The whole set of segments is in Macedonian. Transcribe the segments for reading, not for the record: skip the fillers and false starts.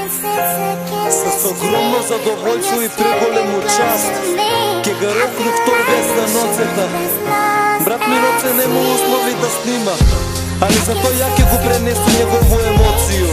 С огромно задоволство и преголему част ке го рекнув тој вест на ноцета. Брат ми Роце нема услови да снима, али затоа ја ке го пренесу негову емоцију.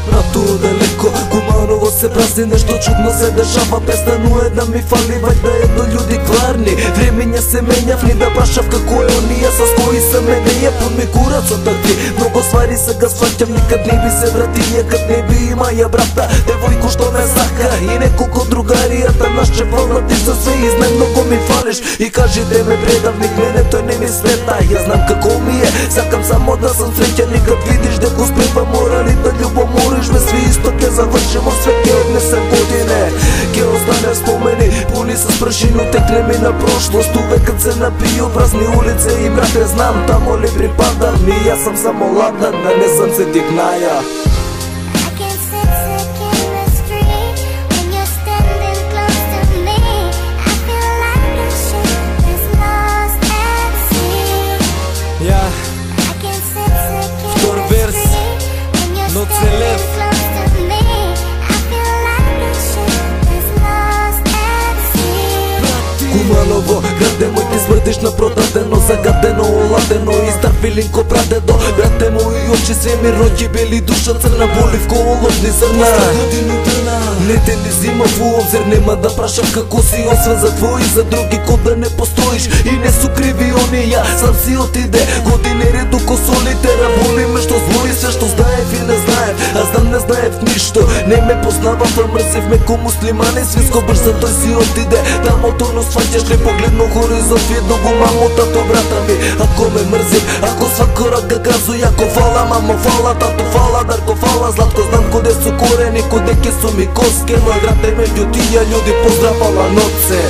Брату далеко, Куманово се празни, нешто чудно се дешава. Престанува да ми фали, вајда едно људи кварни. Времења се менјав, ни да башав како е онија со кои се мене ја подмекурат со такви. Многу ствари сега сваќам, никад не би се врати, никад не би има ја брата, девојко што ме сака и неколку другаријата нас чепална. Ти за све и знам многу ми фалиш и кажи де ме предавник, мене тој не ми смета. Ја знам како ми е, сакам само да сам среќен и кад видиш дека успева морали да љубомориш ме сви исто ке завршимо све, ке однесем године, ке остане спомени пуни со спршину, текне ми на прошлост. Увекат се напију празни улице и брате знам тамо ли припадам и јас сам само ладан, да не сам се дигнаја. Втор верс, но целев. Куманово, граде мој ти смрдиш на продадено, загадено, оладено и стар филинко прадедо. Брате мои очи се ми роќи, бели душа црна, боливко оловни зрна. Не те не зима во обзир, нема да прашам како си, освен за твои, за други код да не постоиш. И не су криви онија, сам си отиде, години ред уко солитера. Боли ме што збори се што знаев и не знаев, а знам не знаев ништо. Не ме познавав, а мрзив ме ко муслимани, свиско брзо тој си отиде. Тамо тоно сваќаш ли погледно хоризонт, видно го мамо тато брата ми. Ако ме мрзив, ако свако рак га газу, јако фала мамо, фала тато, фала Дарко, фала Златко. Знам коде су корени, коде ке су ми коске, мој град е меѓу тие људи, поздрав, ала ноце.